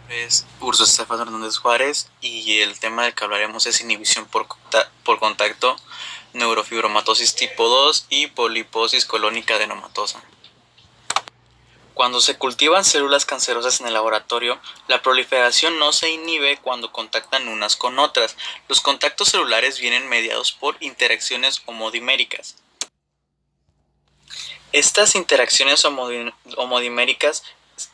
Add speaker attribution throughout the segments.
Speaker 1: Es Urso Estefan Hernández Juárez y el tema del que hablaremos es inhibición por contacto, neurofibromatosis tipo 2 y poliposis colónica adenomatosa. Cuando se cultivan células cancerosas en el laboratorio, la proliferación no se inhibe cuando contactan unas con otras. Los contactos celulares vienen mediados por interacciones homodiméricas. Estas interacciones homodiméricas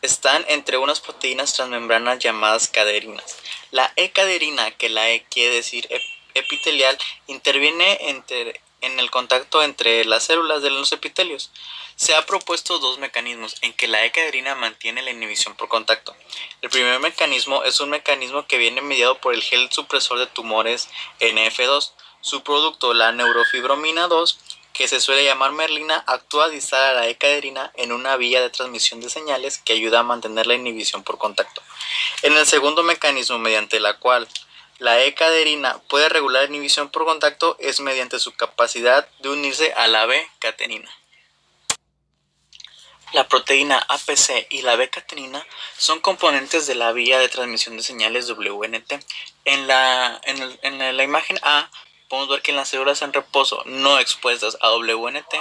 Speaker 1: están entre unas proteínas transmembranas llamadas caderinas. La E-caderina, que la E quiere decir epitelial, interviene en el contacto entre las células de los epitelios. Se ha propuesto dos mecanismos en que la E-caderina mantiene la inhibición por contacto. El primer mecanismo es un mecanismo que viene mediado por el gel supresor de tumores NF2. Su producto, la neurofibromina 2, que se suele llamar merlina, actúa distal a la E-caderina en una vía de transmisión de señales que ayuda a mantener la inhibición por contacto. En el segundo mecanismo mediante la cual la E-caderina puede regular la inhibición por contacto es mediante su capacidad de unirse a la B-catenina. La proteína APC y la B-catenina son componentes de la vía de transmisión de señales WNT. En la imagen A podemos ver que en las células en reposo no expuestas a WNT,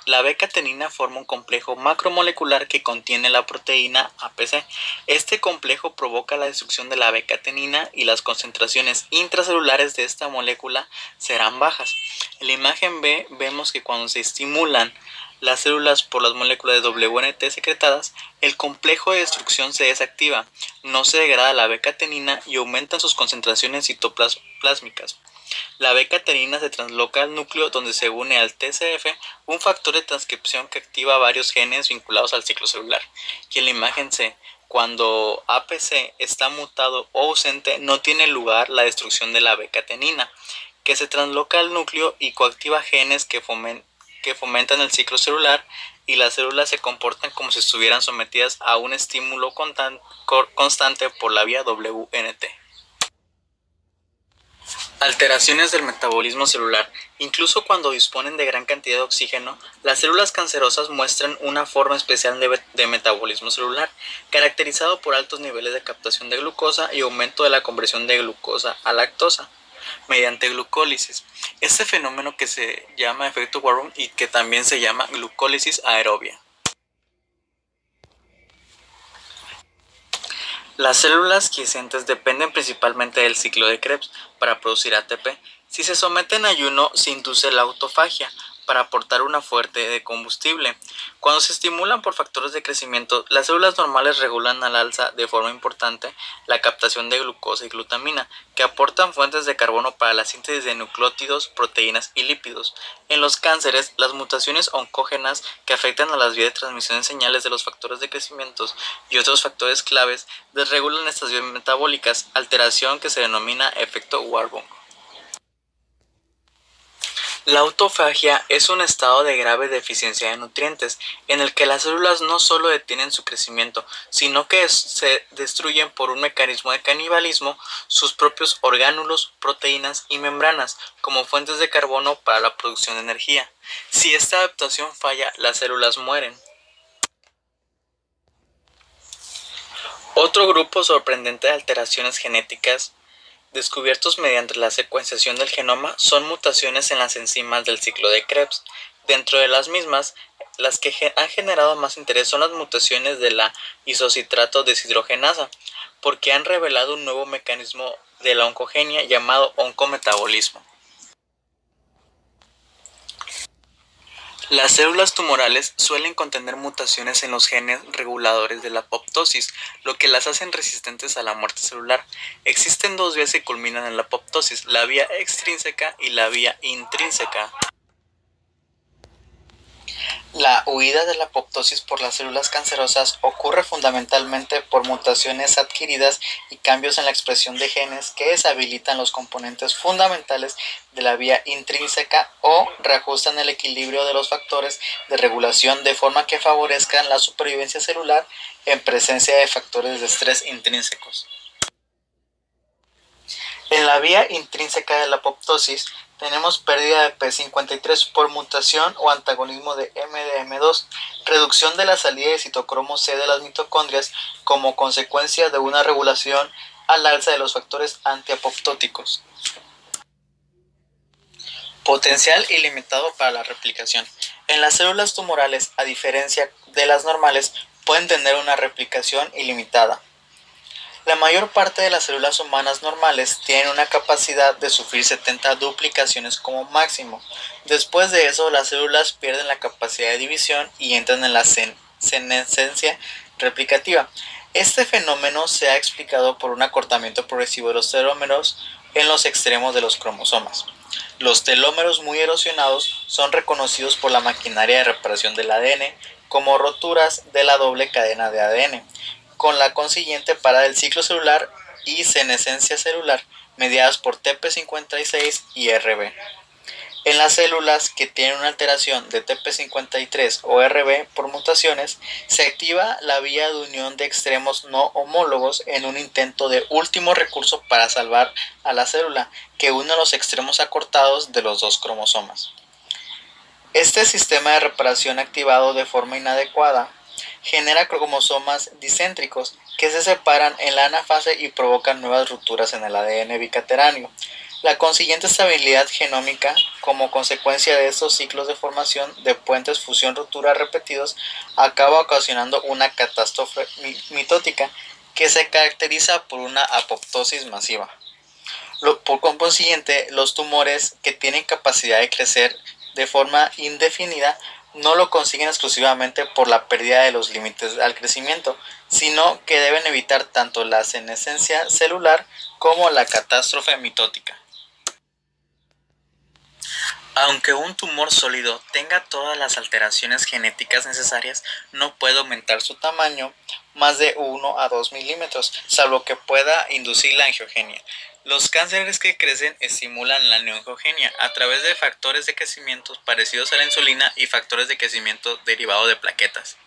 Speaker 1: la B-catenina forma un complejo macromolecular que contiene la proteína APC. Este complejo provoca la destrucción de la B-catenina y las concentraciones intracelulares de esta molécula serán bajas. En la imagen B vemos que cuando se estimulan las células por las moléculas de WNT secretadas, el complejo de destrucción se desactiva, no se degrada la B-catenina y aumentan sus concentraciones citoplásmicas. La B-catenina se transloca al núcleo donde se une al TCF, un factor de transcripción que activa varios genes vinculados al ciclo celular. Y en la imagen C, cuando APC está mutado o ausente, no tiene lugar la destrucción de la B-catenina, que se transloca al núcleo y coactiva genes que fomentan el ciclo celular, y las células se comportan como si estuvieran sometidas a un estímulo constante por la vía WNT. Alteraciones del metabolismo celular. Incluso cuando disponen de gran cantidad de oxígeno, las células cancerosas muestran una forma especial de metabolismo celular, caracterizado por altos niveles de captación de glucosa y aumento de la conversión de glucosa a lactosa mediante glucólisis. Este fenómeno que se llama efecto Warburg y que también se llama glucólisis aerobia. Las células quiescentes dependen principalmente del ciclo de Krebs para producir ATP. Si se someten a ayuno, se induce la autofagia para aportar una fuente de combustible. Cuando se estimulan por factores de crecimiento, las células normales regulan al alza de forma importante la captación de glucosa y glutamina, que aportan fuentes de carbono para la síntesis de nucleótidos, proteínas y lípidos. En los cánceres, las mutaciones oncógenas que afectan a las vías de transmisión de señales de los factores de crecimiento y otros factores claves desregulan estas vías metabólicas, alteración que se denomina efecto Warburg. La autofagia es un estado de grave deficiencia de nutrientes, en el que las células no solo detienen su crecimiento, sino que se destruyen por un mecanismo de canibalismo sus propios orgánulos, proteínas y membranas, como fuentes de carbono para la producción de energía. Si esta adaptación falla, las células mueren. Otro grupo sorprendente de alteraciones genéticas descubiertos mediante la secuenciación del genoma son mutaciones en las enzimas del ciclo de Krebs. Dentro de las mismas, las que han generado más interés son las mutaciones de la isocitrato deshidrogenasa, porque han revelado un nuevo mecanismo de la oncogenia llamado oncometabolismo. Las células tumorales suelen contener mutaciones en los genes reguladores de la apoptosis, lo que las hacen resistentes a la muerte celular. Existen dos vías que culminan en la apoptosis, la vía extrínseca y la vía intrínseca. La huida de la apoptosis por las células cancerosas ocurre fundamentalmente por mutaciones adquiridas y cambios en la expresión de genes que deshabilitan los componentes fundamentales de la vía intrínseca o reajustan el equilibrio de los factores de regulación de forma que favorezcan la supervivencia celular en presencia de factores de estrés intrínsecos. En la vía intrínseca de la apoptosis tenemos pérdida de P53 por mutación o antagonismo de MDM2, reducción de la salida de citocromo C de las mitocondrias como consecuencia de una regulación al alza de los factores antiapoptóticos. Potencial ilimitado para la replicación. En las células tumorales, a diferencia de las normales, pueden tener una replicación ilimitada. La mayor parte de las células humanas normales tienen una capacidad de sufrir 70 duplicaciones como máximo. Después de eso, las células pierden la capacidad de división y entran en la senescencia replicativa. Este fenómeno se ha explicado por un acortamiento progresivo de los telómeros en los extremos de los cromosomas. Los telómeros muy erosionados son reconocidos por la maquinaria de reparación del ADN como roturas de la doble cadena de ADN, con la consiguiente parada del ciclo celular y senescencia celular, mediadas por TP56 y RB. En las células que tienen una alteración de TP53 o RB por mutaciones, se activa la vía de unión de extremos no homólogos en un intento de último recurso para salvar a la célula, que une los extremos acortados de los dos cromosomas. Este sistema de reparación activado de forma inadecuada genera cromosomas dicéntricos que se separan en la anafase y provocan nuevas rupturas en el ADN bicateráneo. La consiguiente estabilidad genómica, como consecuencia de estos ciclos de formación de puentes fusión-ruptura repetidos, acaba ocasionando una catástrofe mitótica que se caracteriza por una apoptosis masiva. Por consiguiente, los tumores que tienen capacidad de crecer de forma indefinida no lo consiguen exclusivamente por la pérdida de los límites al crecimiento, sino que deben evitar tanto la senescencia celular como la catástrofe mitótica. Aunque un tumor sólido tenga todas las alteraciones genéticas necesarias, no puede aumentar su tamaño más de 1 a 2 milímetros, salvo que pueda inducir la angiogenia. Los cánceres que crecen estimulan la neoangiogenia a través de factores de crecimiento parecidos a la insulina y factores de crecimiento derivados de plaquetas.